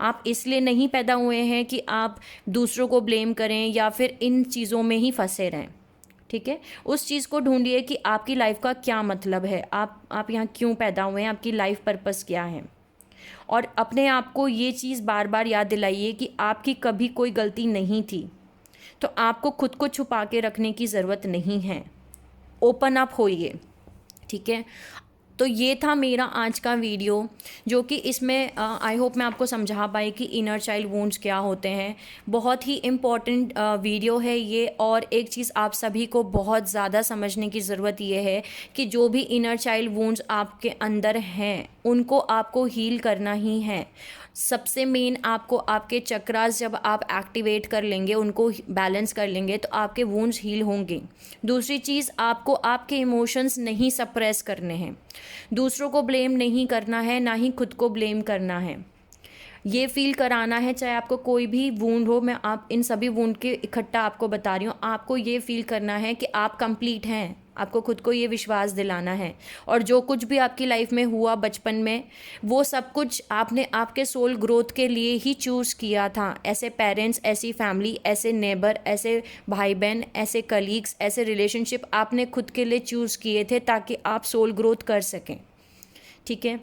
Speaker 1: आप इसलिए नहीं पैदा हुए हैं कि आप दूसरों को ब्लेम करें या फिर इन चीज़ों में ही फंसे रहें। ठीक है, उस चीज़ को ढूंढिए कि आपकी लाइफ का क्या मतलब है, आप यहाँ क्यों पैदा हुए हैं, आपकी लाइफ पर्पस क्या है। और अपने आप को ये चीज़ बार बार याद दिलाइए कि आपकी कभी कोई गलती नहीं थी, तो आपको खुद को छुपा के रखने की ज़रूरत नहीं है, ओपन अप होइए। ठीक है, तो ये था मेरा आज का वीडियो, जो कि इसमें आई होप मैं आपको समझा पाई कि इनर चाइल्ड वुंड्स क्या होते हैं। बहुत ही इम्पॉर्टेंट वीडियो है ये, और एक चीज़ आप सभी को बहुत ज़्यादा समझने की ज़रूरत ये है कि जो भी इनर चाइल्ड वुंड्स आपके अंदर हैं उनको आपको हील करना ही है। सबसे मेन आपको आपके चक्रास जब आप एक्टिवेट कर लेंगे, उनको बैलेंस कर लेंगे, तो आपके वुंड्स हील होंगे। दूसरी चीज़, आपको आपके इमोशंस नहीं सप्रेस करने हैं, दूसरों को ब्लेम नहीं करना है, ना ही खुद को ब्लेम करना है। ये फील कराना है, चाहे आपको कोई भी वुंड हो, मैं आप इन सभी वुंड के इकट्ठा आपको बता रही हूँ, आपको ये फील करना है कि आप कंप्लीट हैं, आपको खुद को ये विश्वास दिलाना है। और जो कुछ भी आपकी लाइफ में हुआ बचपन में, वो सब कुछ आपने आपके सोल ग्रोथ के लिए ही चूज़ किया था। ऐसे पेरेंट्स, ऐसी फैमिली, ऐसे नेबर, ऐसे भाई बहन, ऐसे कलीग्स, ऐसे रिलेशनशिप आपने खुद के लिए चूज़ किए थे ताकि आप सोल ग्रोथ कर सकें। ठीक है,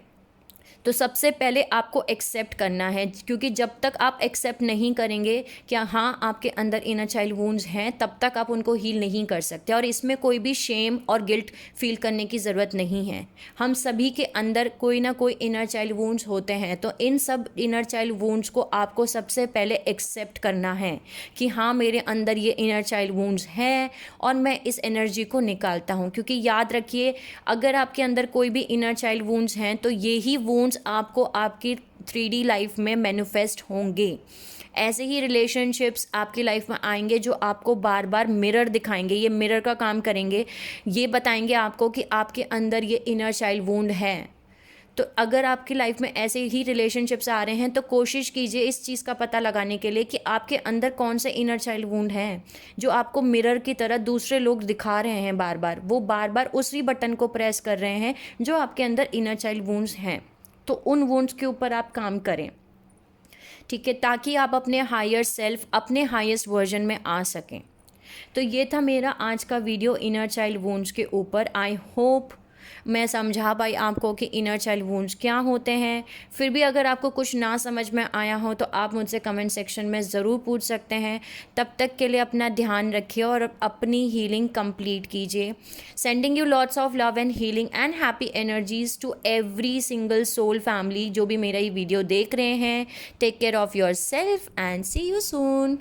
Speaker 1: तो सबसे पहले आपको एक्सेप्ट करना है, क्योंकि जब तक आप एक्सेप्ट नहीं करेंगे कि हाँ आपके अंदर इनर चाइल्ड वुंड्स हैं, तब तक आप उनको हील नहीं कर सकते। और इसमें कोई भी शेम और गिल्ट फील करने की ज़रूरत नहीं है। हम सभी के अंदर कोई ना कोई इनर चाइल्ड वुंड्स होते हैं, तो इन सब इनर चाइल्ड वुंड्स को आपको सबसे पहले एक्सेप्ट करना है कि हाँ मेरे अंदर ये इनर चाइल्ड वुंड्स हैं और मैं इस एनर्जी को निकालता हूँ। क्योंकि याद रखिए, अगर आपके अंदर कोई भी इनर चाइल्ड वुंड्स हैं तो ये ही वुंड्स आपको आपकी 3D लाइफ में मैनिफेस्ट होंगे। ऐसे ही रिलेशनशिप्स आपकी लाइफ में आएंगे जो आपको बार बार मिरर दिखाएंगे, ये मिरर का काम करेंगे, ये बताएंगे आपको कि आपके अंदर ये इनर चाइल्ड वुंड है। तो अगर आपकी लाइफ में ऐसे ही रिलेशनशिप्स आ रहे हैं तो कोशिश कीजिए इस चीज़ का पता लगाने के लिए कि आपके अंदर कौन से इनर चाइल्ड वुंड हैं जो आपको मिरर की तरह दूसरे लोग दिखा रहे हैं बार बार। वो बार बार उसी बटन को प्रेस कर रहे हैं जो आपके अंदर इनर चाइल्ड वुंड्स हैं। तो उन वुंड्स के ऊपर आप काम करें, ठीक है, ताकि आप अपने हायर सेल्फ, अपने हाईएस्ट वर्जन में आ सकें। तो ये था मेरा आज का वीडियो इनर चाइल्ड वुंड्स के ऊपर। आई होप मैं समझा पाई आपको कि इनर चाइल्ड वुंड्स क्या होते हैं। फिर भी अगर आपको कुछ ना समझ में आया हो तो आप मुझसे कमेंट सेक्शन में ज़रूर पूछ सकते हैं। तब तक के लिए अपना ध्यान रखिए और अपनी हीलिंग कंप्लीट कीजिए। Sending you lots of love and healing and happy energies to every single soul family जो भी मेरा ये वीडियो देख रहे हैं। Take care of yourself and see you soon.